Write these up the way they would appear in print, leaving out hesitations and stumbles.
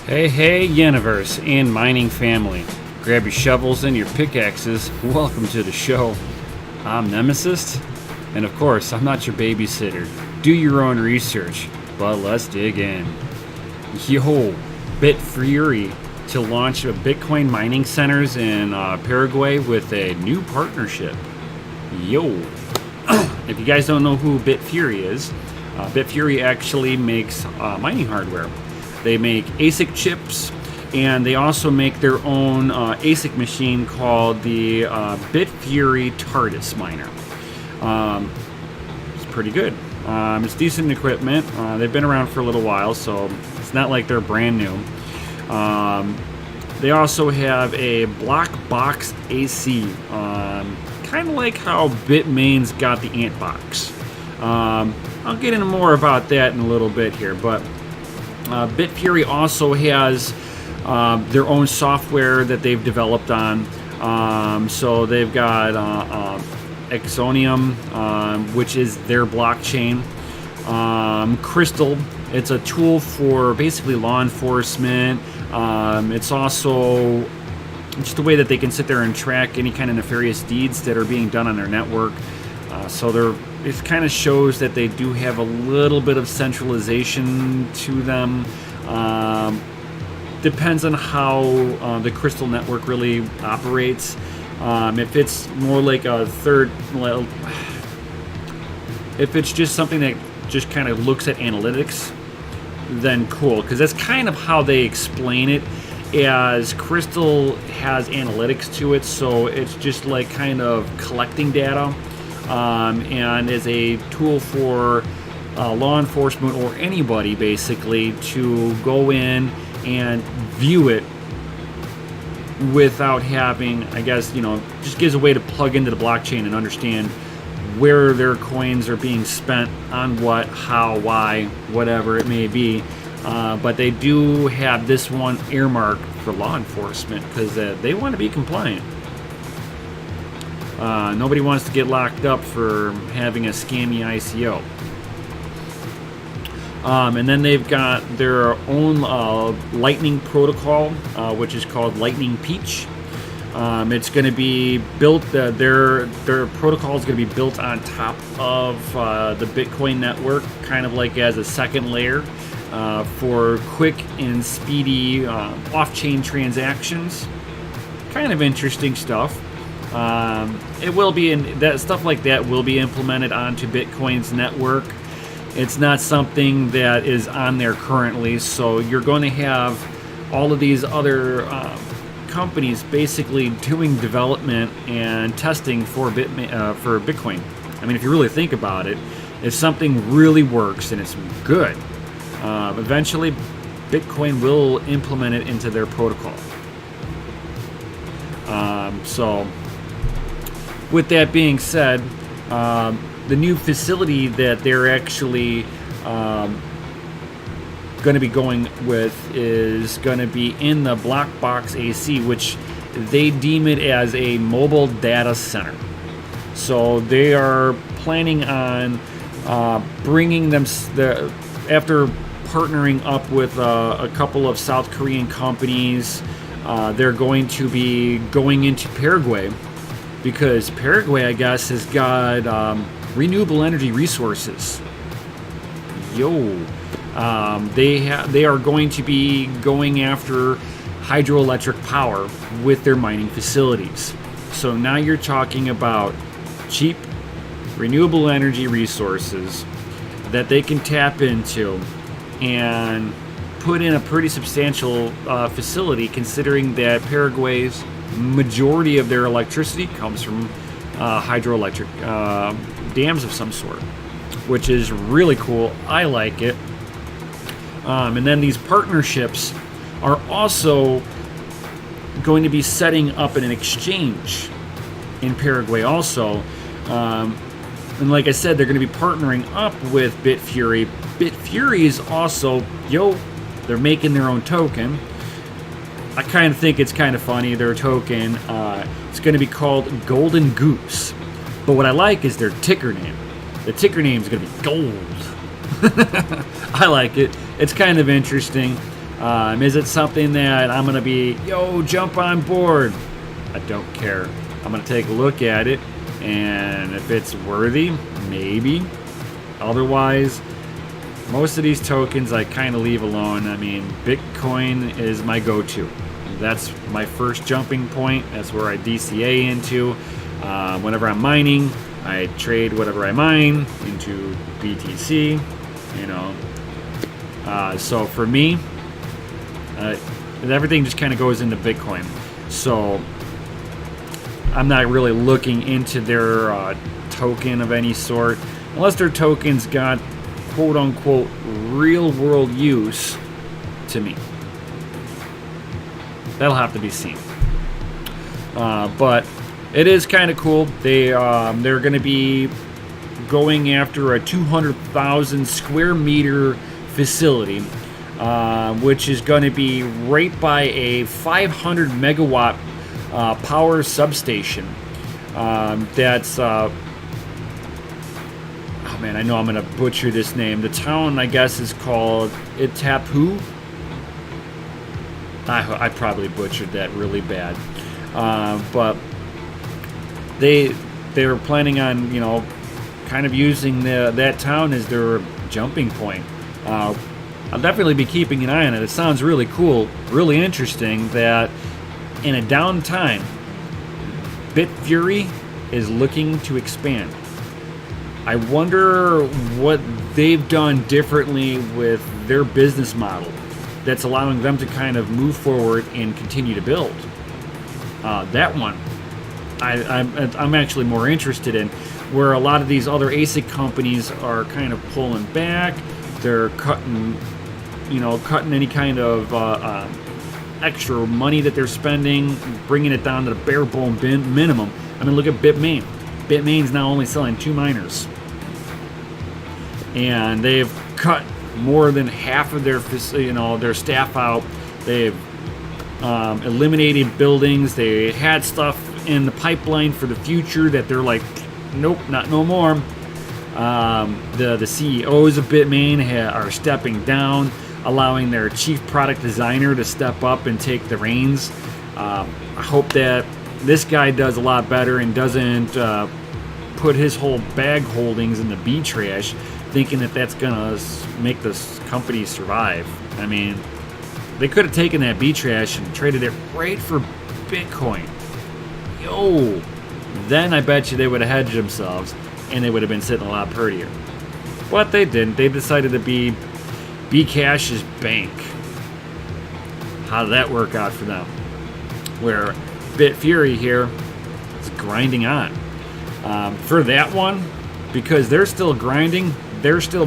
Hey, universe and mining family. Grab your shovels and your pickaxes. Welcome to the show. I'm Nemesis, and of course, I'm not your babysitter. Do your own research, but let's dig in. Yo, Bitfury to launch Bitcoin mining centers in Paraguay with a new partnership. Yo. If you guys don't know who Bitfury is, Bitfury actually makes mining hardware. They make ASIC chips, and they also make their own ASIC machine called the Bitfury TARDIS miner. It's pretty good. It's decent equipment. They've been around for a little while, so it's not like they're brand new. They also have a block box AC, kind of like how Bitmain's got the Ant box. I'll get into more about that in a little bit here, but Bitfury also has their own software that they've developed on. So they've got Exonium, which is their blockchain. Crystal, it's a tool for basically law enforcement. It's also just a way that they can sit there and track any kind of nefarious deeds that are being done on their network. It kind of shows that they do have a little bit of centralization to them. Depends on how the Crystal network really operates. If it's more like a if it's just something that just kind of looks at analytics, then cool, because that's kind of how they explain it. As Crystal has analytics to it, so it's just like kind of collecting data. And is a tool for law enforcement or anybody basically to go in and view it without having, I guess, just gives a way to plug into the blockchain and understand where their coins are being spent on what, how, why, whatever it may be. But they do have this one earmarked for law enforcement because they want to be compliant. Nobody wants to get locked up for having a scammy ICO. And then they've got their own Lightning protocol, which is called Lightning Peach. It's going to be built, their protocol is going to be built on top of the Bitcoin network, kind of like as a second layer for quick and speedy off-chain transactions. Kind of interesting stuff. It will be that stuff like that will be implemented onto Bitcoin's network. It's not something that is on there currently, so you're going to have all of these other companies basically doing development and testing for Bitcoin. I mean, if you really think about it, if something really works and it's good, eventually Bitcoin will implement it into their protocol. So with that being said, the new facility that they're actually going to be going with is going to be in the Block Box AC, which they deem it as a mobile data center. So they are planning on bringing them, after partnering up with a couple of South Korean companies, they're going to be going into Paraguay, because Paraguay, I guess, has got renewable energy resources. They are going to be going after hydroelectric power with their mining facilities. So now you're talking about cheap renewable energy resources that they can tap into and put in a pretty substantial facility, considering that Paraguay's majority of their electricity comes from hydroelectric dams of some sort, which is really cool. I like it. And then these partnerships are also going to be setting up an exchange in Paraguay also. And like I said, they're going to be partnering up with Bitfury. Bitfury is also, they're making their own token. I kind of think it's kind of funny, their token. It's going to be called Golden Goose. But what I like is their ticker name. The ticker name is going to be gold. I like it. It's kind of interesting. Is it something that I'm going to be, yo, jump on board? I don't care. I'm going to take a look at it, and if it's worthy, maybe. Otherwise, most of these tokens I kind of leave alone. I mean, Bitcoin is my go-to. That's my first jumping point. That's where I DCA into. Whenever I'm mining, I trade whatever I mine into BTC, you know. So for me, everything just kind of goes into Bitcoin. So I'm not really looking into their token of any sort, unless their token's got quote-unquote real-world use to me. That'll have to be seen. But it is kind of cool. They're going to be going after a 200,000 square meter facility, which is going to be right by a 500 megawatt power substation. That's oh man, I know I'm going to butcher this name. The town, I guess, is called Itapu. I probably butchered that really bad, but they're planning on, you know, kind of using that town as their jumping point. I'll definitely be keeping an eye on it. It sounds really cool, really interesting that in a down time, Bitfury is looking to expand. I wonder what they've done differently with their business model that's allowing them to kind of move forward and continue to build. That one, I'm actually more interested in, where a lot of these other ASIC companies are kind of pulling back. They're cutting any kind of extra money that they're spending, bringing it down to the bare bone minimum. I mean, look at Bitmain. Bitmain's now only selling 2 miners, and they've cut more than half of their staff out. They've eliminated buildings. They had stuff in the pipeline for the future that they're like, nope, not no more. The CEOs of Bitmain are stepping down, allowing their chief product designer to step up and take the reins. I hope that this guy does a lot better and doesn't put his whole bag holdings in the B trash, thinking that that's gonna make this company survive. I mean, they could have taken that B trash and traded it right for Bitcoin. Yo, then I bet you they would have hedged themselves and they would have been sitting a lot prettier. But they didn't. They decided to be Bcash's bank. How did that work out for them? Where Bitfury here is grinding on. For that one, because they're still grinding, they're still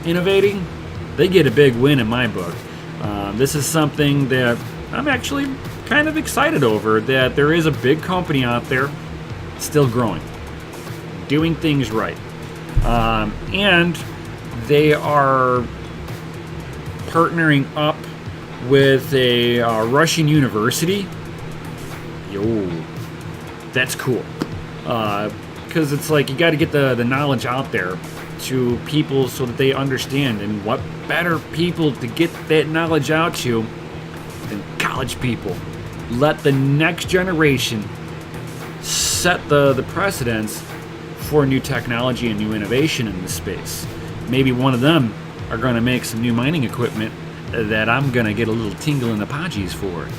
innovating, they get a big win in my book. This is something that I'm actually kind of excited over, that there is a big company out there still growing, doing things right. And they are partnering up with a Russian university. Yo, that's cool. Because it's like you got to get the knowledge out there to people so that they understand. And what better people to get that knowledge out to than college people? Let the next generation set the precedence for new technology and new innovation in this space. Maybe one of them are going to make some new mining equipment that I'm going to get a little tingle in the podgies for.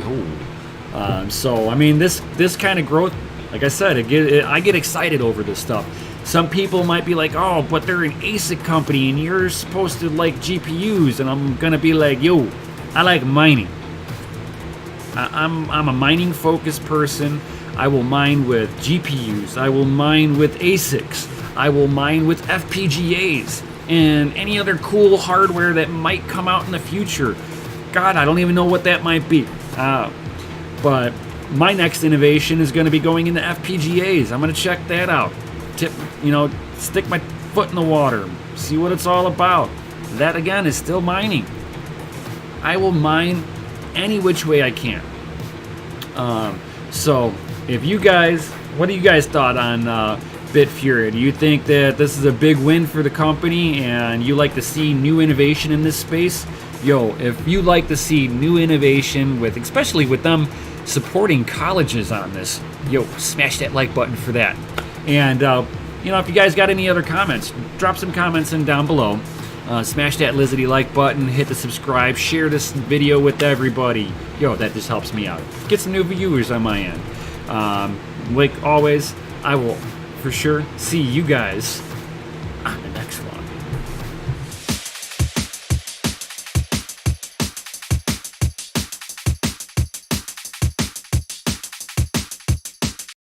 Yo. So, I mean, this kind of growth, like I said, I get excited over this stuff. Some people might be like, oh, but they're an ASIC company and you're supposed to like GPUs. And I'm going to be like, yo, I like mining. I'm a mining focused person. I will mine with GPUs. I will mine with ASICs. I will mine with FPGAs and any other cool hardware that might come out in the future. God, I don't even know what that might be. But my next innovation is going to be going into FPGAs. I'm going to check that out. Stick my foot in the water, see what it's all about. That again is still mining. I will mine any which way I can. So, if you guys, what do you guys thought on Bitfury? Do you think that this is a big win for the company and you like to see new innovation in this space? yo, if you like to see new innovation with, especially with them supporting colleges on this, yo, smash that like button for that. And you know, if you guys got any other comments, drop some comments in down below. Smash that Lizardly like button, hit the subscribe, share this video with everybody. Yo, that just helps me out. Get some new viewers on my end. Like always, I will for sure see you guys